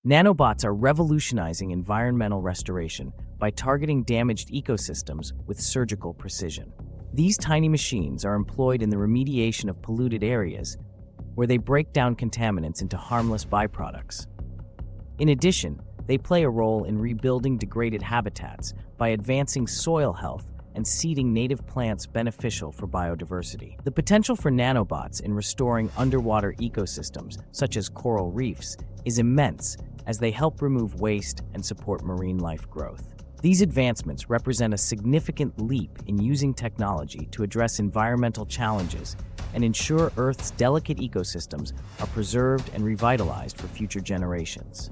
Nanobots are revolutionizing environmental restoration by targeting damaged ecosystems with surgical precision. These tiny machines are employed in the remediation of polluted areas, where they break down contaminants into harmless byproducts. In addition, they play a role in rebuilding degraded habitats by advancing soil health and seeding native plants beneficial for biodiversity. The potential for nanobots in restoring underwater ecosystems, such as coral reefs, is immense as they help remove waste and support marine life growth. These advancements represent a significant leap in using technology to address environmental challenges and ensure Earth's delicate ecosystems are preserved and revitalized for future generations.